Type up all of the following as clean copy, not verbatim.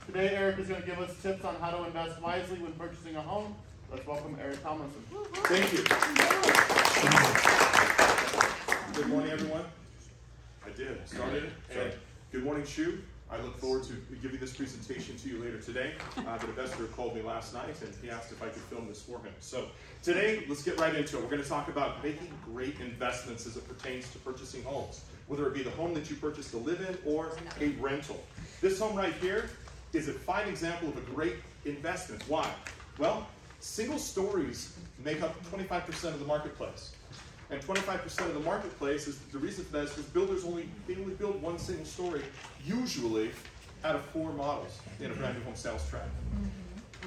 Today, Eric is going to give us tips on how to invest wisely when purchasing a home. Let's welcome Eric Tomlinson. Thank you. Good morning, everyone. I did. I started it. And good morning, Shu. I look forward to giving this presentation to you later today. The investor called me last night and he asked if I could film this for him. So today, let's get right into it. We're going to talk about making great investments as it pertains to purchasing homes, whether it be the home that you purchase to live in or a rental. This home right here is a fine example of a great investment. Why? Well, single stories make up 25% of the marketplace. And 25% of the marketplace, is the reason for that is because builders only build one single story, usually out of 4 models in a brand new home sales track.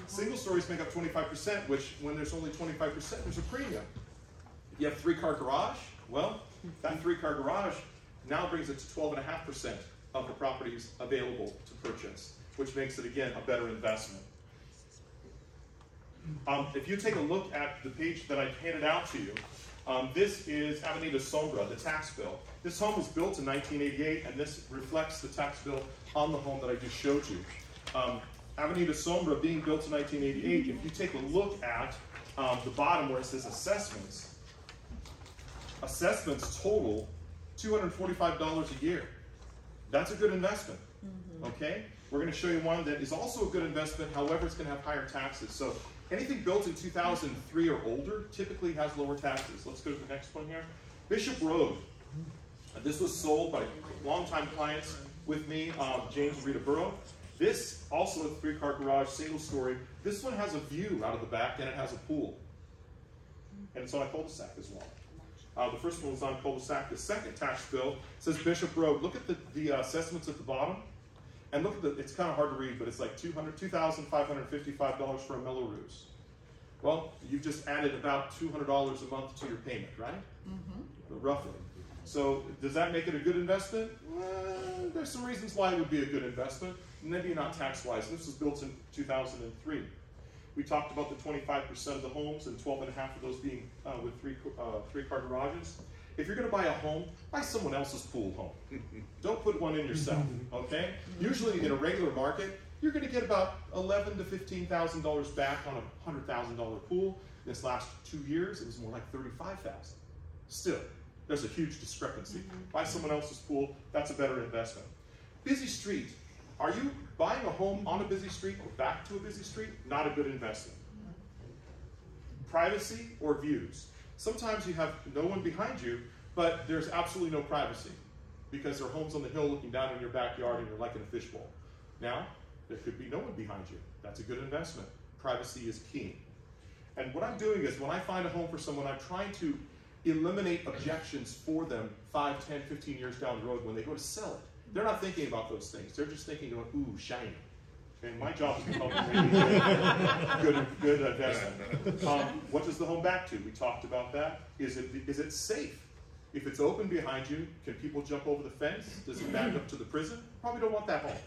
Single stories make up 25%, which when there's only 25%, there's a premium. You have 3-car garage, well, that 3-car garage now brings it to 12.5% of the properties available to purchase, which makes it, again, a better investment. If you take a look at the page that I handed out to you, this is Avenida Sombra, the tax bill. This home was built in 1988, and this reflects the tax bill on the home that I just showed you. Avenida Sombra being built in 1988, if you take a look at the bottom where it says assessments, assessments total $245 a year. That's a good investment, okay? We're going to show you one that is also a good investment, however, it's going to have higher taxes. So anything built in 2003 or older typically has lower taxes. Let's go to the next one here. Bishop Road. This was sold by longtime clients with me, James and Rita Burrow. This also a 3-car garage, single story. This one has a view out of the back and it has a pool. And it's on a cul-de-sac as well. The first one was on cul-de-sac. The second tax bill says Bishop Road. Look at the assessments at the bottom. And look at it's kind of hard to read, but it's like $2,555 for a Melrose. Well, you've just added about $200 a month to your payment, right? Roughly. So does that make it a good investment? Well, there's some reasons why it would be a good investment. Maybe not tax-wise. This was built in 2003. We talked about the 25% of the homes and 12.5 of those being with 3-car garages. If you're going to buy a home, buy someone else's pool home. Don't put one in yourself, okay? Usually in a regular market, you're going to get about $11,000 to $15,000 back on a $100,000 pool. This last 2 years, it was more like $35,000. Still, there's a huge discrepancy. Buy someone else's pool, that's a better investment. Busy street. Are you buying a home on a busy street or back to a busy street? Not a good investment. Privacy or views. Sometimes you have no one behind you, but there's absolutely no privacy because there are homes on the hill looking down in your backyard and you're like in a fishbowl. Now, there could be no one behind you. That's a good investment. Privacy is key. And what I'm doing is when I find a home for someone, I'm trying to eliminate objections for them 5, 10, 15 years down the road when they go to sell it. They're not thinking about those things. They're just thinking about, ooh, shiny. And my job is to help them make good investment. What does the home back to? We talked about that. Is it safe? If it's open behind you, can people jump over the fence? Does it back up to the prison? Probably don't want that home.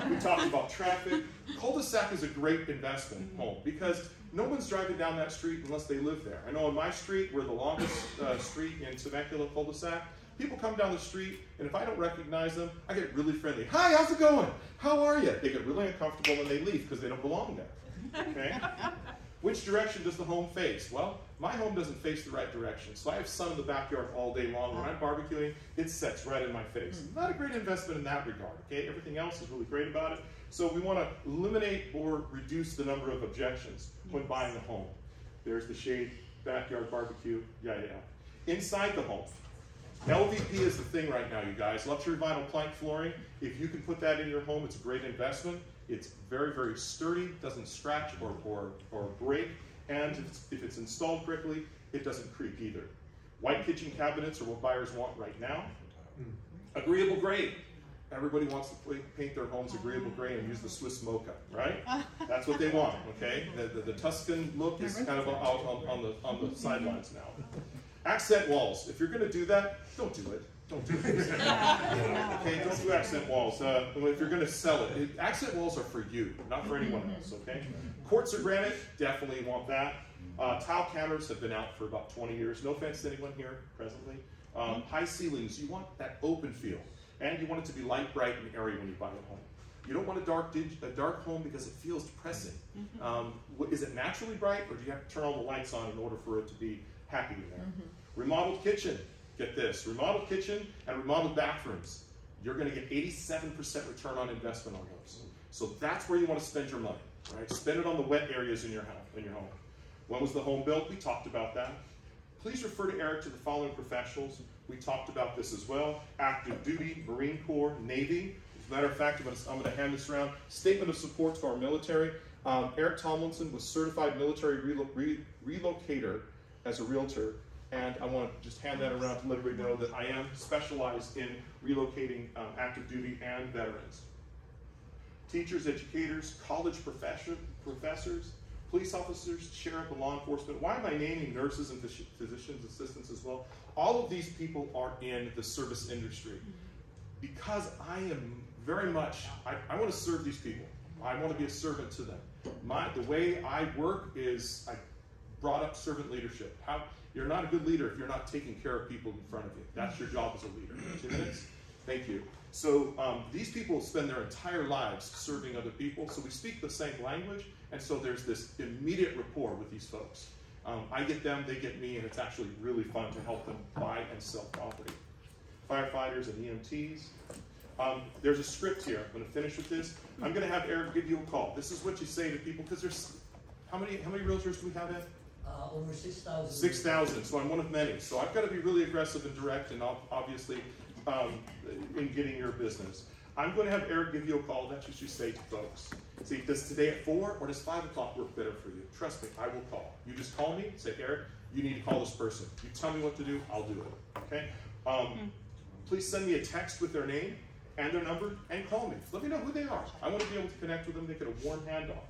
We talked about traffic. Cul-de-sac is a great investment home because no one's driving down that street unless they live there. I know on my street, we're the longest street in Temecula cul-de-sac. People come down the street, and if I don't recognize them, I get really friendly. Hi, how's it going? How are you? They get really uncomfortable when they leave because they don't belong there. Okay? Which direction does the home face? Well, my home doesn't face the right direction, so I have sun in the backyard all day long. When I'm barbecuing, it sets right in my face. Not a great investment in that regard, okay? Everything else is really great about it. So we want to eliminate or reduce the number of objections when buying a home. There's the shade, backyard barbecue, yeah. Inside the home. LVP is the thing right now, you guys. Luxury vinyl plank flooring. If you can put that in your home, it's a great investment. It's very, very sturdy, doesn't scratch or break, and if it's installed correctly, it doesn't creak either. White kitchen cabinets are what buyers want right now. Agreeable gray. Everybody wants to paint their homes agreeable gray and use the Swiss mocha, right? That's what they want, okay? The Tuscan look is kind of out on the sidelines now. Accent walls. If you're going to do that, don't do it. Don't do it. Okay, don't do accent walls. If you're going to sell it, accent walls are for you, not for anyone else. Okay. Quartz or granite, definitely want that. Tile counters have been out for about 20 years. No offense to anyone here presently. High ceilings, you want that open feel, and you want it to be light, bright, and airy when you buy a home. You don't want a dark home because it feels depressing. Is it naturally bright, or do you have to turn all the lights on in order for it to be happy in there? Remodeled kitchen. Get this. Remodeled kitchen and remodeled bathrooms. You're going to get 87% return on investment on those. So that's where you want to spend your money. Right? Spend it on the wet areas in your home. When was the home built? We talked about that. Please refer to Eric to the following professionals. We talked about this as well. Active duty, Marine Corps, Navy. As a matter of fact, I'm going to hand this around. Statement of support to our military. Eric Tomlinson was certified military relocator as a realtor. And I want to just hand that around to let everybody know that I am specialized in relocating active duty and veterans. Teachers, educators, college professors, police officers, sheriff, and law enforcement. Why am I naming nurses and physicians assistants as well? All of these people are in the service industry. Because I am very much, I want to serve these people. I want to be a servant to them. The way I work is I brought up servant leadership. You're not a good leader if you're not taking care of people in front of you. That's your job as a leader. 2 minutes? Thank you. So these people spend their entire lives serving other people, so we speak the same language, and so there's this immediate rapport with these folks. I get them, they get me, and it's actually really fun to help them buy and sell property. Firefighters and EMTs. There's a script here. I'm going to finish with this. I'm going to have Eric give you a call. This is what you say to people, because there's, how many realtors do we have, Ed? Over 6,000. 6,000, so I'm one of many. So I've got to be really aggressive and direct, and obviously in getting your business. I'm going to have Eric give you a call. That's what you say to folks. See, does today at 4 or does 5 o'clock work better for you? Trust me, I will call. You just call me, say, Eric, you need to call this person. You tell me what to do, I'll do it. Okay? Please send me a text with their name and their number and call me. Let me know who they are. I want to be able to connect with them, make it a warm handoff.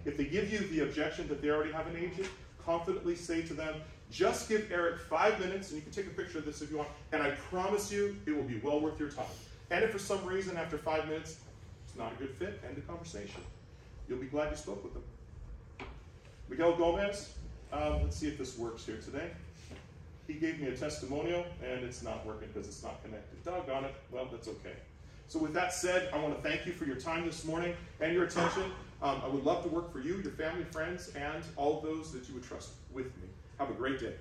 If they give you the objection that they already have an agent, confidently say to them, just give Eric 5 minutes, and you can take a picture of this if you want, and I promise you it will be well worth your time. And if for some reason after 5 minutes it's not a good fit, end the conversation. You'll be glad you spoke with them. Miguel Gomez, let's see if this works here today. He gave me a testimonial, and it's not working because it's not connected. Doggone it. Well, that's okay. So with that said, I want to thank you for your time this morning and your attention. I would love to work for you, your family, friends, and all those that you would trust with me. Have a great day.